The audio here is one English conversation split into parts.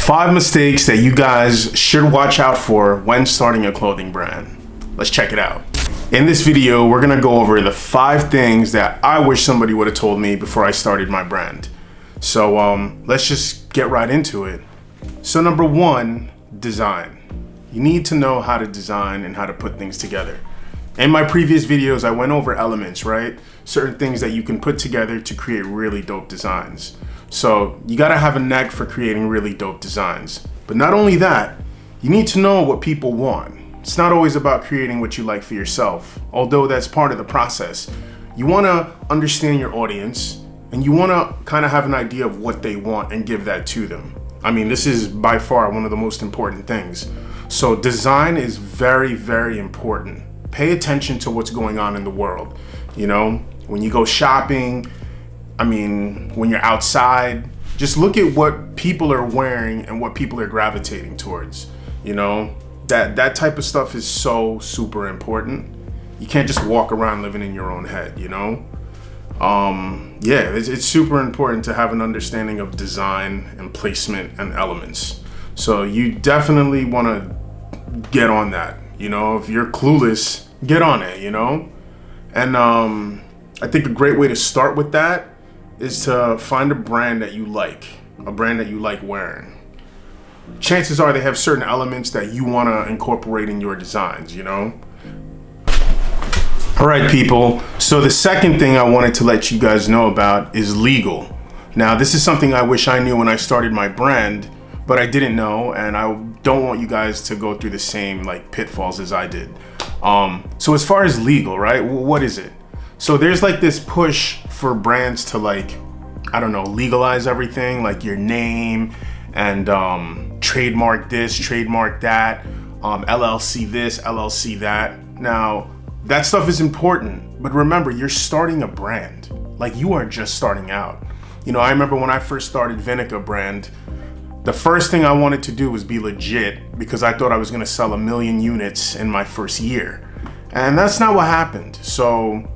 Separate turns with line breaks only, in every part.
5 mistakes that you guys should watch out for when starting a clothing brand. Let's check it out. In this video, we're gonna go over the 5 things that I wish somebody would have told me before I started my brand. So let's just get right into it. So number 1, design. You need to know how to design and how to put things together. In my previous videos, I went over elements, right? Certain things that you can put together to create really dope designs. So you gotta have a knack for creating really dope designs. But not only that, you need to know what people want. It's not always about creating what you like for yourself, although that's part of the process. You wanna understand your audience and you wanna kind of have an idea of what they want and give that to them. I mean, this is by far one of the most important things. So design is very, very important. Pay attention to what's going on in the world. You know, when you go shopping, I mean, when you're outside, just look at what people are wearing and what people are gravitating towards. You know, that type of stuff is so super important. You can't just walk around living in your own head, you know? Yeah, it's super important to have an understanding of design and placement and elements. So you definitely want to get on that. You know, if you're clueless, get on it, you know? And I think a great way to start with that is to find a brand that you like wearing. Chances are they have certain elements that you want to incorporate in your designs, you know? All right, people. So the second thing I wanted to let you guys know about is legal. Now, this is something I wish I knew when I started my brand, but I didn't know, and I don't want you guys to go through the same pitfalls as I did. So as far as legal, right? What is it? So there's this push for brands to I don't know, legalize everything, like your name and trademark this, trademark that, LLC this, LLC that. Now, that stuff is important, but remember, you're starting a brand. You are just starting out. You know, I remember when I first started Vinica brand, the first thing I wanted to do was be legit because I thought I was gonna sell 1 million units in my first year. And that's not what happened. So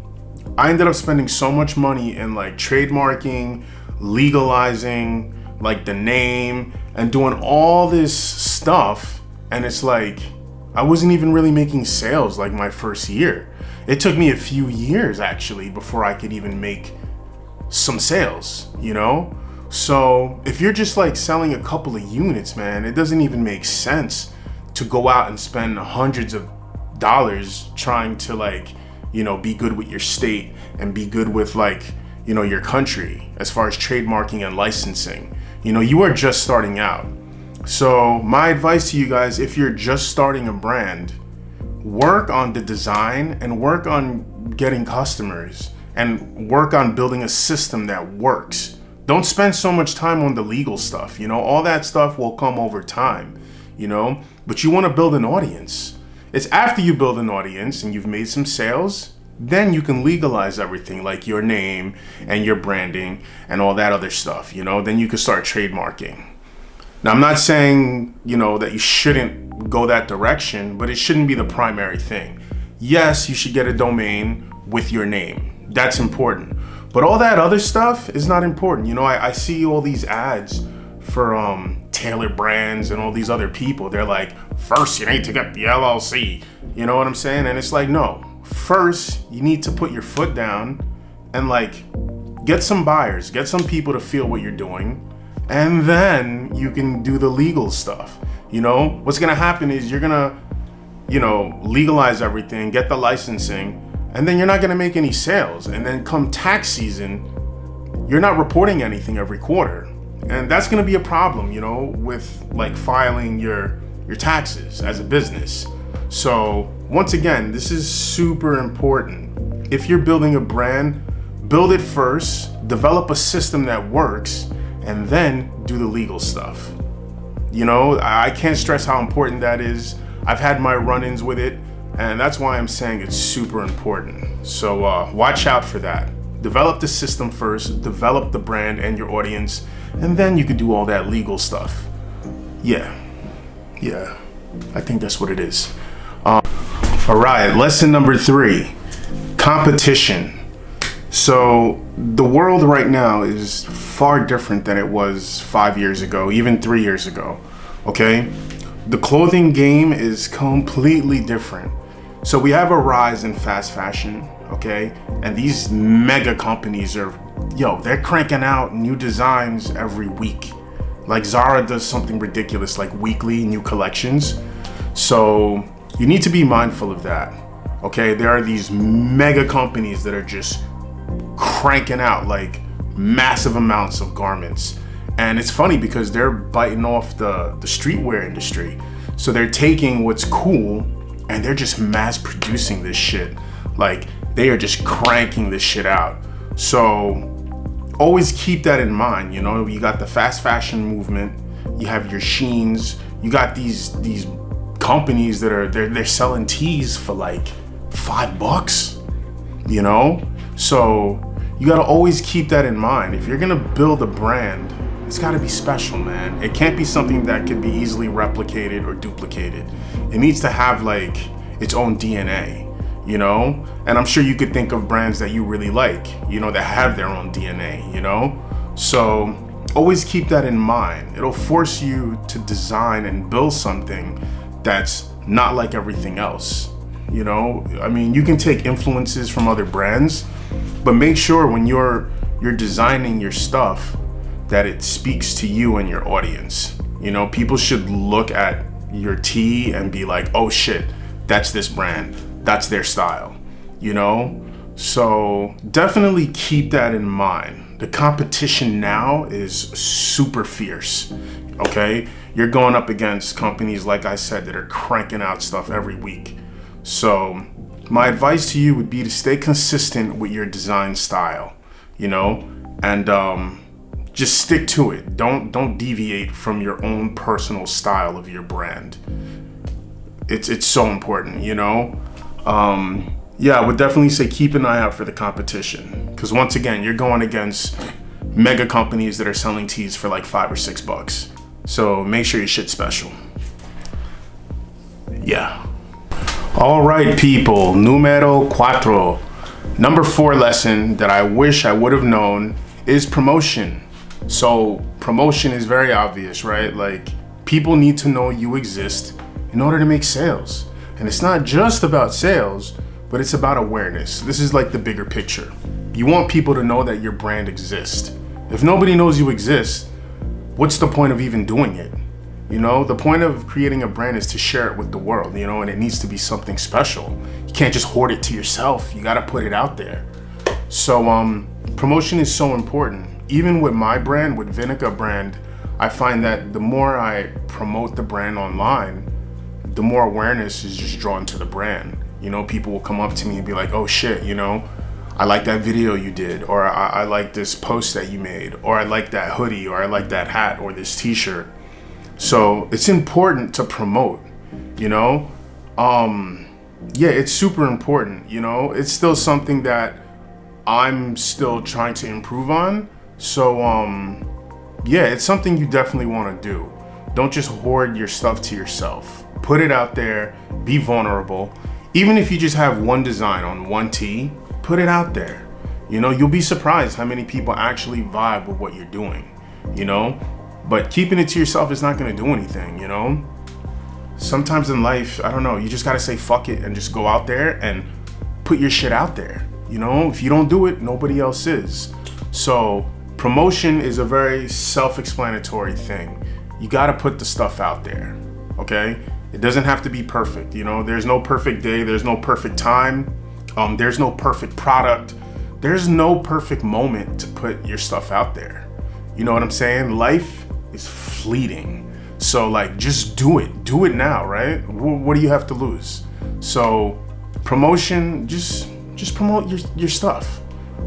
I ended up spending so much money in trademarking, legalizing, the name, and doing all this stuff. And it's I wasn't even really making sales my first year. It took me a few years actually before I could even make some sales, you know? So if you're just selling a couple of units, man, it doesn't even make sense to go out and spend hundreds of dollars trying to be good with your state and be good with your country as far as trademarking and licensing. You know, you are just starting out. So my advice to you guys, if you're just starting a brand, work on the design and work on getting customers and work on building a system that works. Don't spend so much time on the legal stuff. You know, all that stuff will come over time, you know, but you want to build an audience. It's after you build an audience and you've made some sales, then you can legalize everything like your name and your branding and all that other stuff, you know, then you can start trademarking. Now, I'm not saying, you know, that you shouldn't go that direction, but it shouldn't be the primary thing. Yes, you should get a domain with your name. That's important. But all that other stuff is not important. You know, I see all these ads for Taylor Brands and all these other people. They're first you need to get the LLC. You know what I'm saying? And it's no. First, you need to put your foot down and get some buyers, get some people to feel what you're doing, and then you can do the legal stuff. You know, what's gonna happen is you're gonna, legalize everything, get the licensing, and then you're not gonna make any sales. And then come tax season, you're not reporting anything every quarter. And that's gonna be a problem, you know, with filing your taxes as a business. So once again, this is super important. If you're building a brand, build it first, develop a system that works, and then do the legal stuff. You know, I can't stress how important that is. I've had my run-ins with it, and that's why I'm saying it's super important. So watch out for that. Develop the system first, develop the brand and your audience, and then you could do all that legal stuff. Yeah, I think that's what it is. All right, lesson number 3, competition. So the world right now is far different than it was 5 years ago, even 3 years ago, okay? The clothing game is completely different. So we have a rise in fast fashion, okay? And these mega companies are, they're cranking out new designs every week. Like Zara does something ridiculous, like weekly new collections. So you need to be mindful of that, okay? There are these mega companies that are just cranking out like massive amounts of garments. And it's funny because they're biting off the streetwear industry. So they're taking what's cool and they're just mass producing this shit. Like they are just cranking this shit out. So always keep that in mind. You got the fast fashion movement, you have your Sheins, you got these companies that are they're selling tees for like $5, So you gotta always keep that in mind. If you're gonna build a brand, it's gotta be special, man. It can't be something that can be easily replicated or duplicated. It needs to have like its own DNA, And I'm sure you could think of brands that you really like, that have their own DNA, So always keep that in mind. It'll force you to design and build something that's not like everything else. You can take influences from other brands, but make sure when you're designing your stuff that it speaks to you and your audience. People should look at your tee and be like, oh shit, that's this brand, that's their style, So definitely keep that in mind. The competition now is super fierce, okay? You're going up against companies, like I said, that are cranking out stuff every week. So my advice to you would be to stay consistent with your design style, and just stick to it. Don't deviate from your own personal style of your brand. It's so important, I would definitely say keep an eye out for the competition, because once again, you're going against mega companies that are selling tees for like $5 or $6. So make sure your shit's special. Yeah. All right, people, numero cuatro. Number 4 lesson that I wish I would have known is promotion. So promotion is very obvious, right? Like people need to know you exist in order to make sales. And it's not just about sales, but it's about awareness. This is like the bigger picture. You want people to know that your brand exists. If nobody knows you exist, what's the point of even doing it? The point of creating a brand is to share it with the world, and it needs to be something special. You can't just hoard it to yourself. You got to put it out there. So promotion is so important. Even with my brand, with Vinica brand, I find that the more I promote the brand online, the more awareness is just drawn to the brand. People will come up to me and be like, oh shit, I like that video you did, or I like this post that you made, or I like that hoodie, or I like that hat, or this t-shirt. So it's important to promote, it's super important, it's still something that I'm still trying to improve on. So, it's something you definitely want to do. Don't just hoard your stuff to yourself. Put it out there, be vulnerable. Even if you just have one design on one tee, put it out there. You'll be surprised how many people actually vibe with what you're doing, But keeping it to yourself is not going to do anything, Sometimes in life, I don't know, you just got to say fuck it and just go out there and put your shit out there. If you don't do it, nobody else is. So promotion is a very self-explanatory thing. You got to put the stuff out there, okay? It doesn't have to be perfect, There's no perfect day, there's no perfect time, there's no perfect product, there's no perfect moment to put your stuff out there. You know what I'm saying? Life is fleeting. So like, just do it now, right? What do you have to lose? So promotion, just promote your stuff.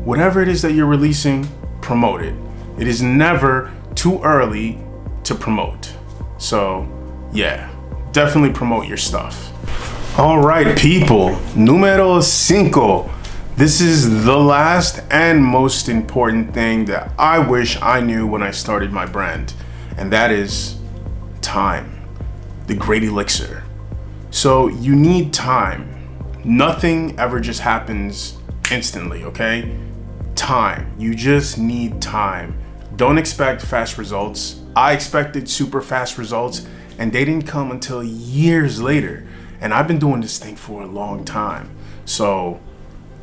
Whatever it is that you're releasing, promote it. It is never too early to promote. So definitely promote your stuff. All right, people, numero 5. This is the last and most important thing that I wish I knew when I started my brand, and that is time, the great elixir. So you need time. Nothing ever just happens instantly, okay? time. You just need time. Don't expect fast results. I expected super fast results, and they didn't come until years later. And I've been doing this thing for a long time. So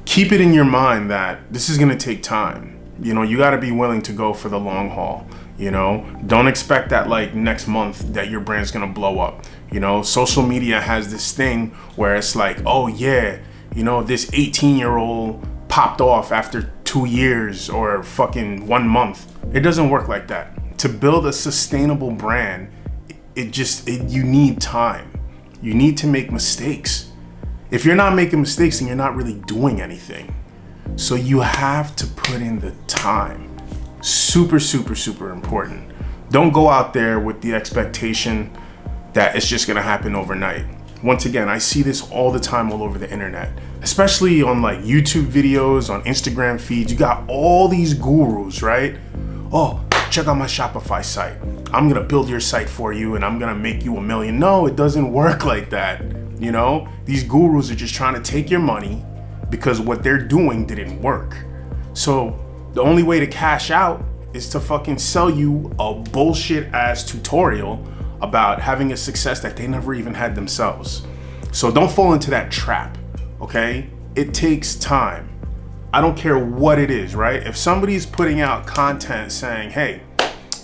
keep it in your mind that this is gonna take time. You know, you gotta be willing to go for the long haul. You know, don't expect that like next month that your brand's gonna blow up. You know, social media has this thing where it's like, oh yeah, you know, this 18-year-old popped off after 2 years or fucking 1 month. It doesn't work like that. To build a sustainable brand, you need time. You need to make mistakes. If you're not making mistakes, then you're not really doing anything. So you have to put in the time. Super, super, super important. Don't go out there with the expectation that it's just gonna happen overnight. Once again, I see this all the time all over the internet, especially on like YouTube videos, on Instagram feeds. You got all these gurus, right? Oh, check out my Shopify site. I'm gonna build your site for you and I'm gonna make you $1 million. No, it doesn't work like that. You know, these gurus are just trying to take your money because what they're doing didn't work. So the only way to cash out is to fucking sell you a bullshit ass tutorial about having a success that they never even had themselves. So don't fall into that trap, okay? It takes time. I don't care what it is, right? If somebody's putting out content saying, hey,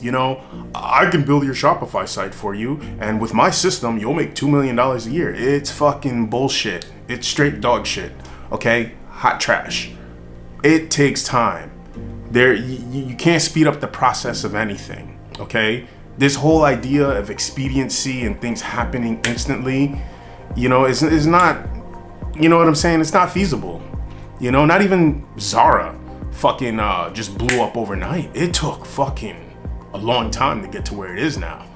you know, I can build your Shopify site for you, and with my system, you'll make $2 million a year. It's fucking bullshit. It's straight dog shit, okay? Hot trash. It takes time. You can't speed up the process of anything, okay? This whole idea of expediency and things happening instantly, you know, is not, you know what I'm saying? It's not feasible. You know, not even Zara fucking just blew up overnight. It took fucking a long time to get to where it is now.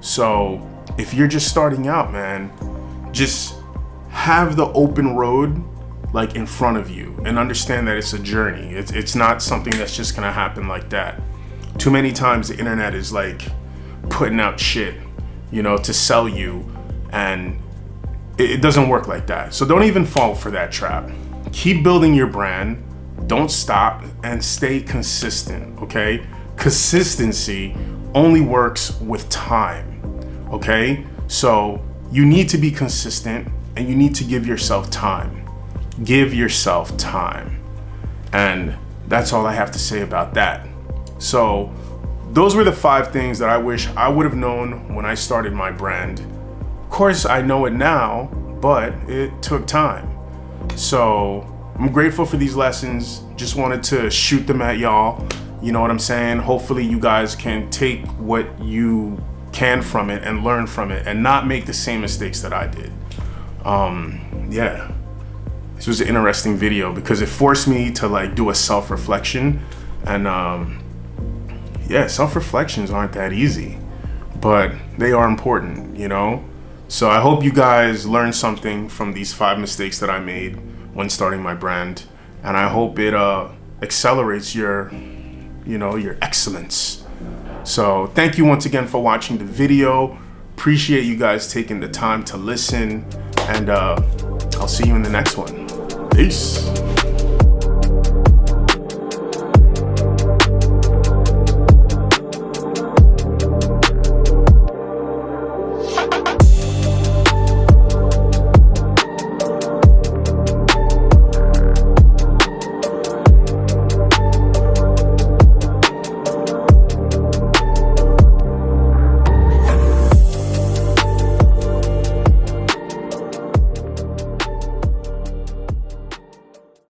So if you're just starting out, man, just have the open road like in front of you and understand that it's a journey. It's not something that's just gonna happen like that. Too many times the internet is like putting out shit, you know, to sell you, and it doesn't work like that. So don't even fall for that trap. Keep building your brand, don't stop, and stay consistent, okay? Consistency only works with time, okay? So you need to be consistent and you need to give yourself time. Give yourself time. And that's all I have to say about that. So those were the 5 things that I wish I would have known when I started my brand. Of course, I know it now, but it took time. So I'm grateful for these lessons. Just wanted to shoot them at y'all. You know what I'm saying? Hopefully you guys can take what you can from it and learn from it and not make the same mistakes that I did. Yeah. This was an interesting video because it forced me to like do a self-reflection, and yeah, self-reflections aren't that easy, but they are important, you know? So I hope you guys learned something from these 5 mistakes that I made when starting my brand, and I hope it accelerates your, you know, your excellence. So thank you once again for watching the video. Appreciate you guys taking the time to listen, and I'll see you in the next one. Peace.